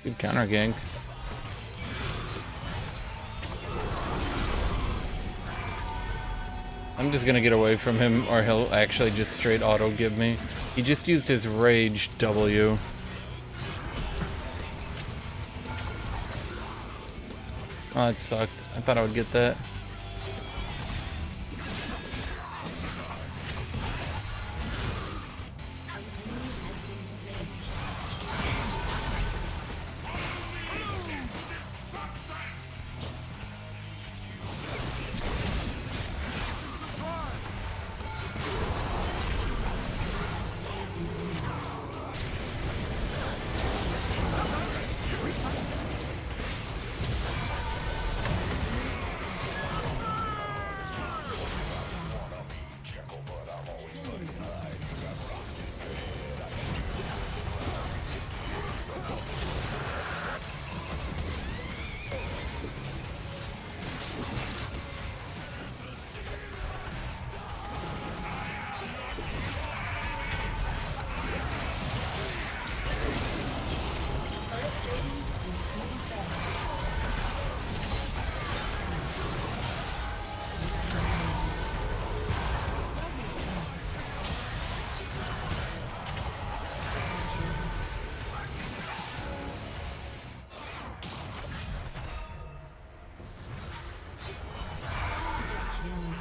Good counter gank. I'm just gonna get away from him or he'll actually just straight auto give me. He just used his rage W. Oh, that sucked. I thought I would get that.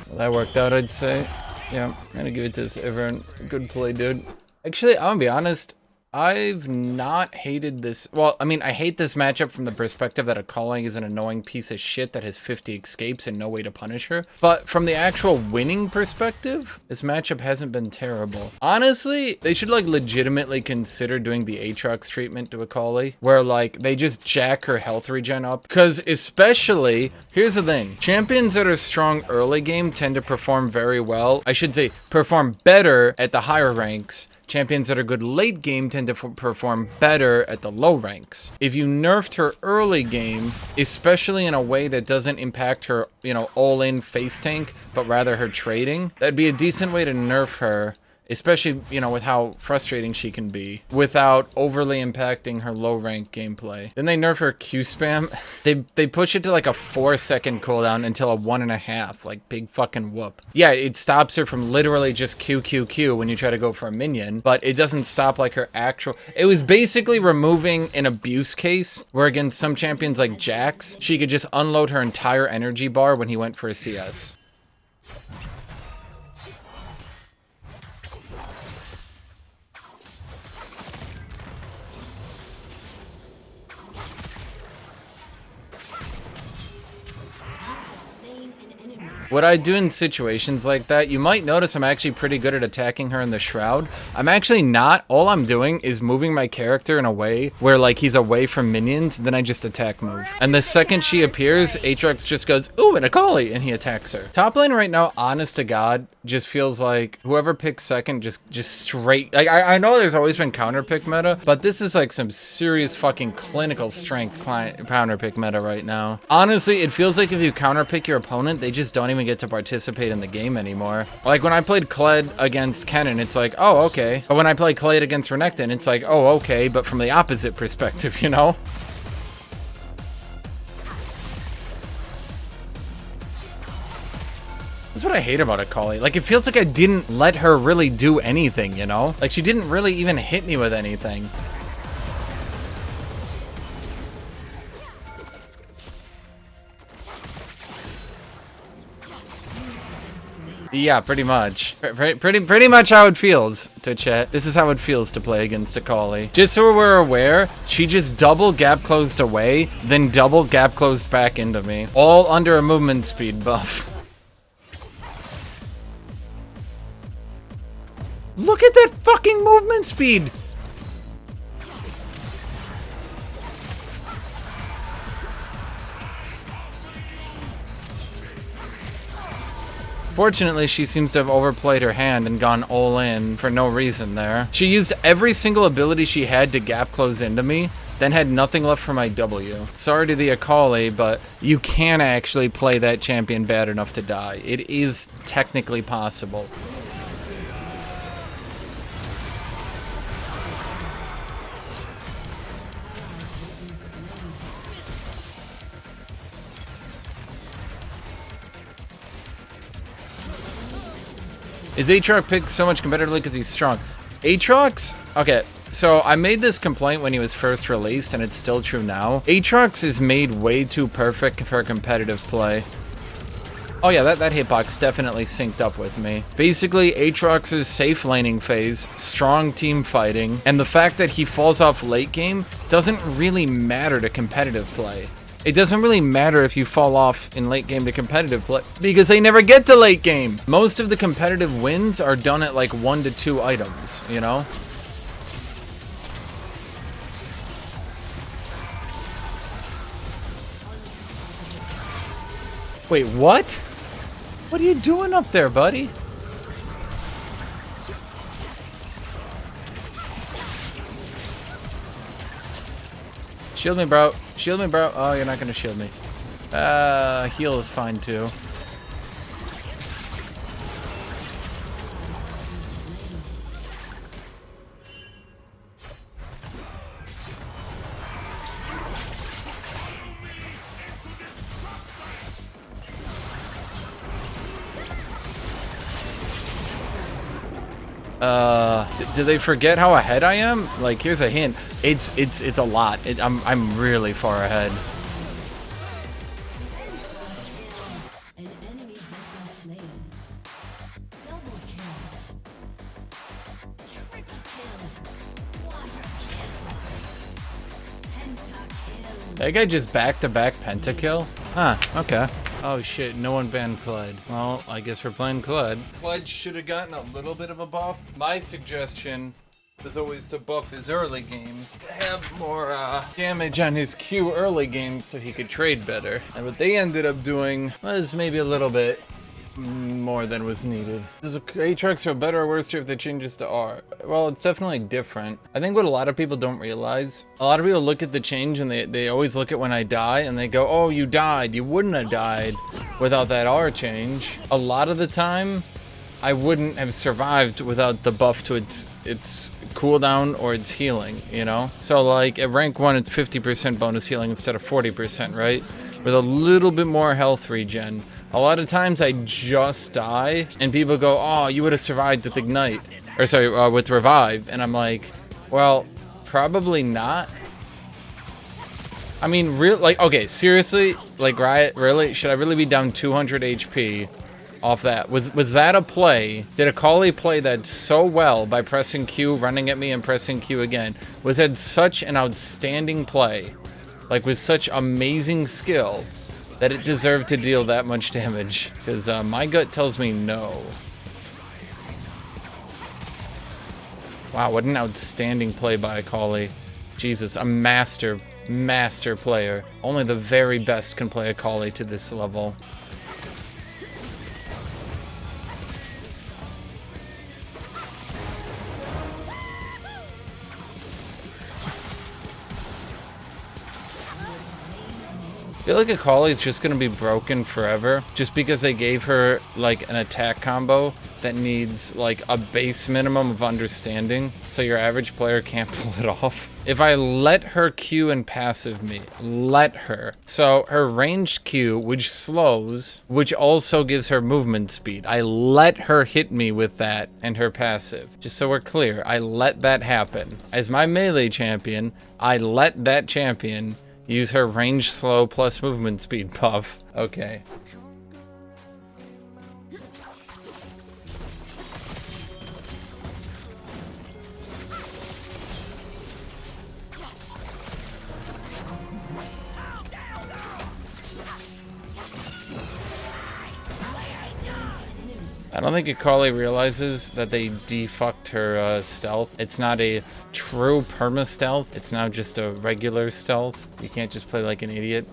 Well, that worked out, I'd say. Yeah, I'm gonna give it to this Ivern. Good play, dude. Actually, I'm gonna be honest. I've not hated this. Well, I mean, I hate this matchup from the perspective that Akali is an annoying piece of shit that has 50 escapes and no way to punish her. But from the actual winning perspective, this matchup hasn't been terrible. Honestly, they should like legitimately consider doing the Aatrox treatment to Akali, where like they just jack her health regen up. Because especially, here's the thing, champions that are strong early game tend to perform very well. I should say perform better at the higher ranks. Champions that are good late game tend to perform better at the low ranks. If you nerfed her early game, especially in a way that doesn't impact her, you know, all-in face tank, but rather her trading, that'd be a decent way to nerf her, especially, you know, with how frustrating she can be, without overly impacting her low rank gameplay. Then they nerf her Q spam. They push it to like a 4-second cooldown until a 1.5, like big fucking whoop. Yeah, it stops her from literally just Q when you try to go for a minion, but it doesn't stop like her actual. It was basically removing an abuse case where against some champions like Jax, she could just unload her entire energy bar when he went for a CS. What I do in situations like that, you might notice I'm actually pretty good at attacking her in the Shroud. I'm actually not. All I'm doing is moving my character in a way where like he's away from minions, then I just attack move. And the second she appears, Aatrox just goes, ooh, an Akali, and he attacks her. Top lane right now, honest to God, just feels like whoever picks second just straight. Like I know there's always been counter pick meta, but this is like some serious fucking clinical strength counter pick meta right now. Honestly, it feels like if you counter pick your opponent, they just don't even get to participate in the game anymore. Like when I played Kled against Kennen, it's like, oh, okay. But when I play Kled against Renekton, it's like, oh, okay, but from the opposite perspective, you know? That's what I hate about Akali. Like, it feels like I didn't let her really do anything, you know? Like, she didn't really even hit me with anything. Yeah, pretty much. Pretty much how it feels to chat. This is how it feels to play against Akali. Just so we're aware, she just double gap closed away, then double gap closed back into me. All under a movement speed buff. Look at that fucking movement speed! Fortunately, she seems to have overplayed her hand and gone all in for no reason there. She used every single ability she had to gap close into me, then had nothing left for my W. Sorry to the Akali, but you can actually play that champion bad enough to die. It is technically possible. Is Aatrox picked so much competitively because he's strong? Aatrox? Okay, so I made this complaint when he was first released, and it's still true now. Aatrox is made way too perfect for competitive play. Oh yeah, that hitbox definitely synced up with me. Basically, Aatrox's safe laning phase, strong team fighting, and the fact that he falls off late game doesn't really matter to competitive play. It doesn't really matter if you fall off in late game to competitive play, because they never get to late game. Most of the competitive wins are done at like 1 to 2 items, you know? Wait, what? What are you doing up there, buddy? Shield me, bro. Shield me, bro. Oh, you're not gonna shield me. Heal is fine, too. Did they forget how ahead I am? Like, here's a hint. It's a lot. I'm really far ahead. That guy just back-to-back pentakill? Huh, okay. Oh shit, no one banned Clyde. Well, I guess we're playing Clyde. Clyde should have gotten a little bit of a buff. My suggestion was always to buff his early game, to have more damage on his Q early game so he could trade better. And what they ended up doing was maybe a little bit more than was needed. Does Aatrox feel better or worse if they changes to R? Well, it's definitely different. I think what a lot of people don't realize, a lot of people look at the change and they always look at when I die and they go, oh, you died. You wouldn't have died without that R change. A lot of the time, I wouldn't have survived without the buff to its cooldown or its healing, you know? So like at rank 1, it's 50% bonus healing instead of 40%, right? With a little bit more health regen. A lot of times I just die and people go, oh, you would have survived with Ignite. Or sorry, with Revive. And I'm like, well, probably not. I mean, okay, seriously? Like, Riot, really? Should I really be down 200 HP off that? Was that a play? Did Akali play that so well by pressing Q, running at me, and pressing Q again? Was that such an outstanding play? Like, with such amazing skill that it deserved to deal that much damage? Because my gut tells me no. Wow, what an outstanding play by Akali. Jesus, a master player. Only the very best can play Akali to this level. I feel like Akali is just going to be broken forever just because they gave her like an attack combo that needs like a base minimum of understanding, so your average player can't pull it off. If I let her Q and passive me, so her ranged Q, which slows, which also gives her movement speed, I let her hit me with that and her passive. Just so we're clear, I let that happen. As my melee champion, I let that champion use her range slow plus movement speed buff. Okay. I don't think Akali realizes that they defucked her stealth. It's not a true perma stealth. It's now just a regular stealth. You can't just play like an idiot.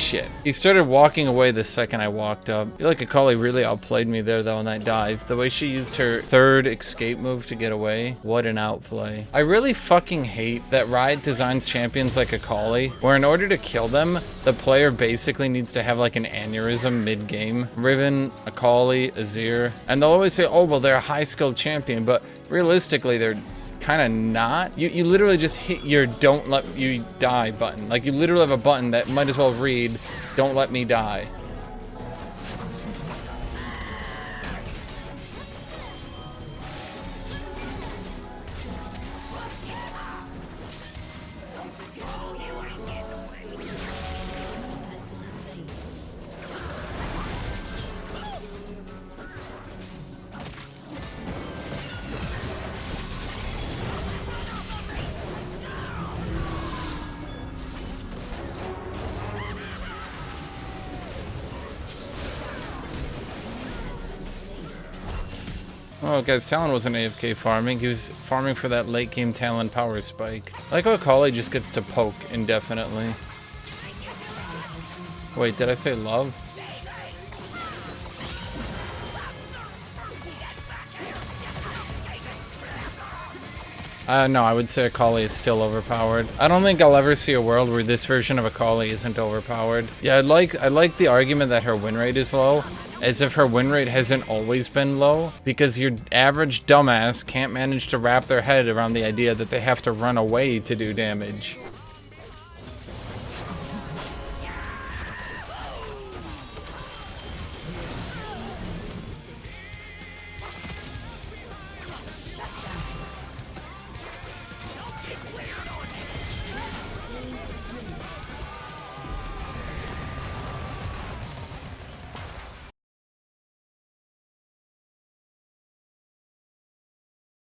shit. He started walking away the second I walked up. I feel like Akali really outplayed me there though in that dive. The way she used her third escape move to get away. What an outplay. I really fucking hate that Riot designs champions like Akali, where in order to kill them, the player basically needs to have like an aneurysm mid-game. Riven, Akali, Azir, and they'll always say, oh, well, they're a high-skilled champion, but realistically, they're kind of not. You literally just hit your don't let you die button. Like, you literally have a button that might as well read, don't let me die. Oh, guys, Talon wasn't AFK farming. He was farming for that late game Talon power spike. I like how Akali just gets to poke indefinitely. Wait, did I say love? No, I would say Akali is still overpowered. I don't think I'll ever see a world where this version of Akali isn't overpowered. Yeah, I like the argument that her win rate is low, as if her win rate hasn't always been low, because your average dumbass can't manage to wrap their head around the idea that they have to run away to do damage.